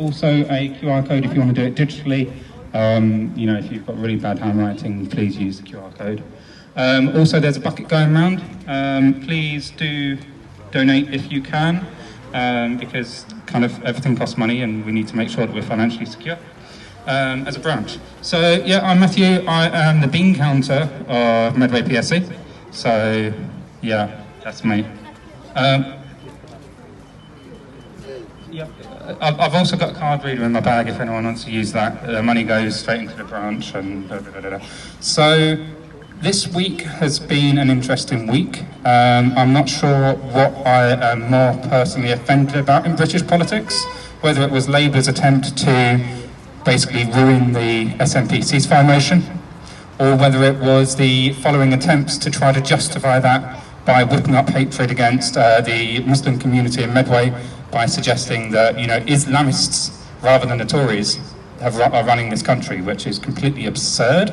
also a QR code if you want to do it digitally. You know, if you've got really bad handwriting, please use the QR code. Also, there's a bucket going around. Please do donate if you can, because kind of everything costs money and we need to make sure that we're financially secure as a branch. So yeah, I'm Matthew. I am the bean counter of Medway PSC. So yeah, that's me. Yeah, I've also got a card reader in my bag if anyone wants to use that. The money goes straight into the branch and blah, blah, blah, blah. So this week has been an interesting week. I'm not sure what I am more personally offended about in British politics, whether it was Labour's attempt to basically ruin the SNP ceasefire motion, or whether it was the following attempts to try to justify that by whipping up hatred against the Muslim community in Medway by suggesting that, you know, Islamists rather than the Tories are running this country, which is completely absurd.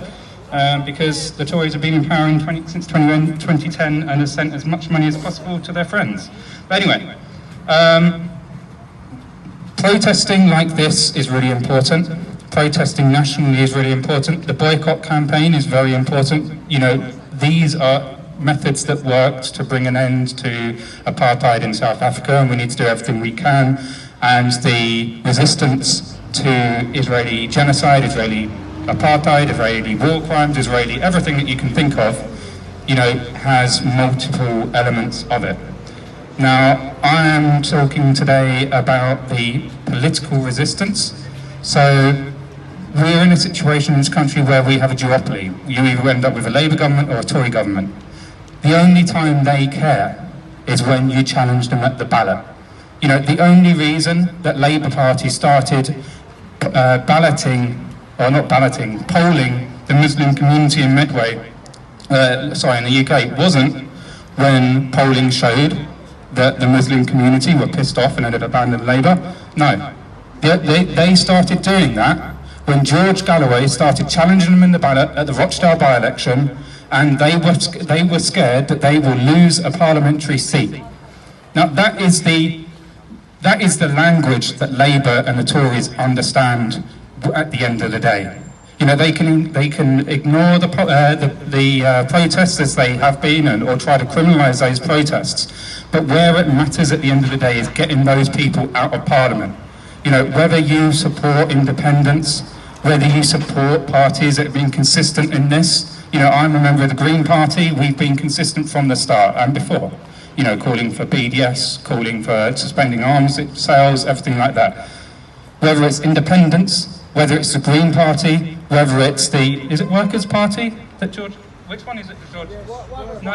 Because the Tories have been in power since 2010 and have sent as much money as possible to their friends. But anyway, protesting like this is really important. Protesting nationally is really important. The boycott campaign is very important. You know, these are methods that worked to bring an end to apartheid in South Africa, and we need to do everything we can. And the resistance to Israeli genocide, Israeli apartheid, Israeli war crimes, Israeli everything that you can think of, you know, has multiple elements of it. Now, I am talking today about the political resistance. So we're in a situation in this country where we have a duopoly. You either end up with a Labour government or a Tory government. The only time they care is when you challenge them at the ballot. You know, the only reason that Labour Party started polling the Muslim community in Medway, in the UK, wasn't when polling showed that the Muslim community were pissed off and had abandoned Labour. No, they started doing that when George Galloway started challenging them in the ballot at the Rochdale by-election, and they were scared that they will lose a parliamentary seat. Now that is the language that Labour and the Tories understand. At the end of the day, you know, they can ignore the protests as they have been, or try to criminalise those protests. But where it matters at the end of the day is getting those people out of Parliament. You know, whether you support independence, whether you support parties that have been consistent in this. You know, I'm a member of the Green Party. We've been consistent from the start and before. You know, calling for BDS, calling for suspending arms sales, everything like that. Whether it's independence, whether it's the Green Party, whether it's is it Workers' Party that George, which one is it that George? No,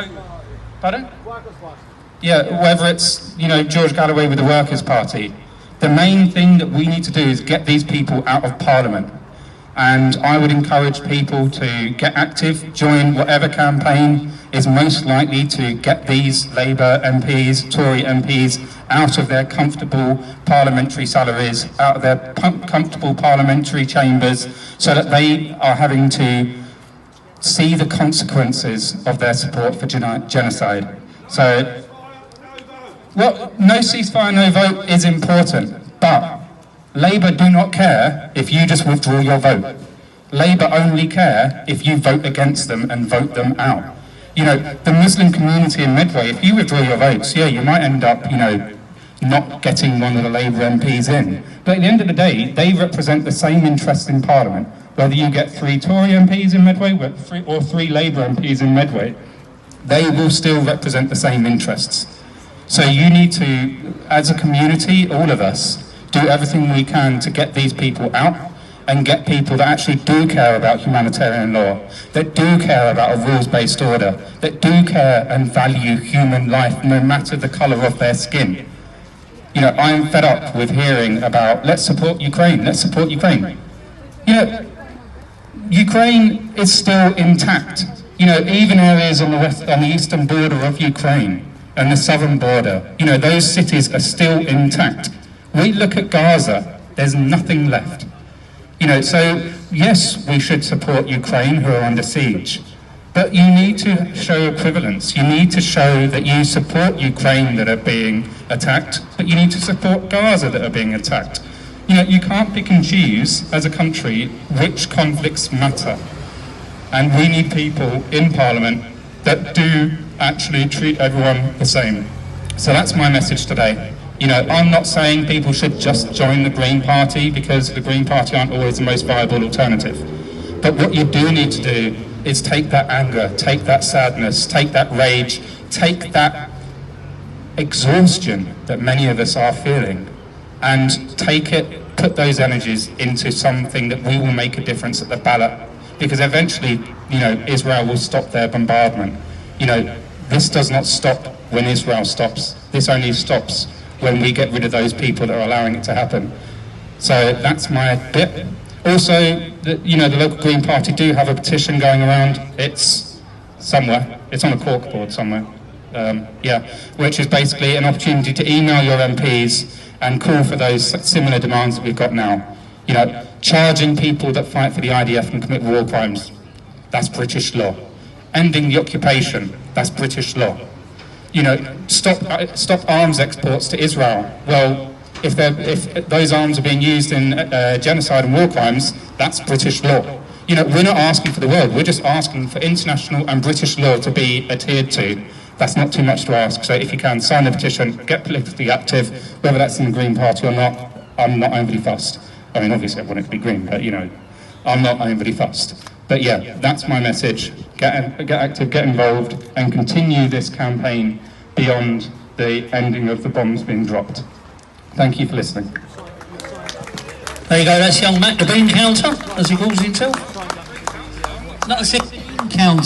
pardon? Workers' Party. Yeah, whether it's, you know, George Galloway with the Workers' Party. The main thing that we need to do is get these people out of Parliament. And I would encourage people to get active, join whatever campaign is most likely to get these Labour MPs, Tory MPs out of their comfortable parliamentary salaries, out of their comfortable parliamentary chambers, so that they are having to see the consequences of their support for genocide. So, well, no ceasefire, no vote is important, but Labour do not care if you just withdraw your vote. Labour only care if you vote against them and vote them out. You know, the Muslim community in Medway, if you withdraw your votes, yeah, you might end up, you know, not getting one of the Labour MPs in. But at the end of the day, they represent the same interests in Parliament. Whether you get 3 Tory MPs in Medway or 3 Labour MPs in Medway, they will still represent the same interests. So you need to, as a community, all of us, do everything we can to get these people out and get people that actually do care about humanitarian law, that do care about a rules-based order, that do care and value human life no matter the colour of their skin. You know, I'm fed up with hearing about, let's support Ukraine, let's support Ukraine. You know, Ukraine is still intact. You know, even areas on the eastern border of Ukraine and the southern border, you know, those cities are still intact. We look at Gaza, there's nothing left. You know, so yes, we should support Ukraine who are under siege, but you need to show equivalence. You need to show that you support Ukraine that are being attacked, but you need to support Gaza that are being attacked. You know, you can't pick and choose as a country which conflicts matter. And we need people in Parliament that do actually treat everyone the same. So that's my message today. You know, I'm not saying people should just join the Green Party, because the Green Party aren't always the most viable alternative. But what you do need to do is take that anger, take that sadness, take that rage, take that exhaustion that many of us are feeling, and put those energies into something that we will make a difference at the ballot. Because eventually, you know, Israel will stop their bombardment. You know, this does not stop when Israel stops. This only stops when we get rid of those people that are allowing it to happen. So that's my bit. Also, you know, the local Green Party do have a petition going around. It's somewhere. It's on a corkboard somewhere. Which is basically an opportunity to email your MPs and call for those similar demands that we've got now. You know, charging people that fight for the IDF and commit war crimes, that's British law. Ending the occupation, that's British law. You know, stop arms exports to Israel. Well, if those arms are being used in genocide and war crimes, that's British law. You know, we're not asking for the world, we're just asking for international and British law to be adhered to. That's not too much to ask. So if you can, sign the petition, get politically active, whether that's in the Green Party or not, I'm not overly fussed. I mean, obviously I want it to be green, but, you know, I'm not overly fussed. But yeah, that's my message. Get active, get involved, and continue this campaign beyond the ending of the bombs being dropped. Thank you for listening. There you go, that's young Matt, the bean counter, as he calls himself. Not a bean counter.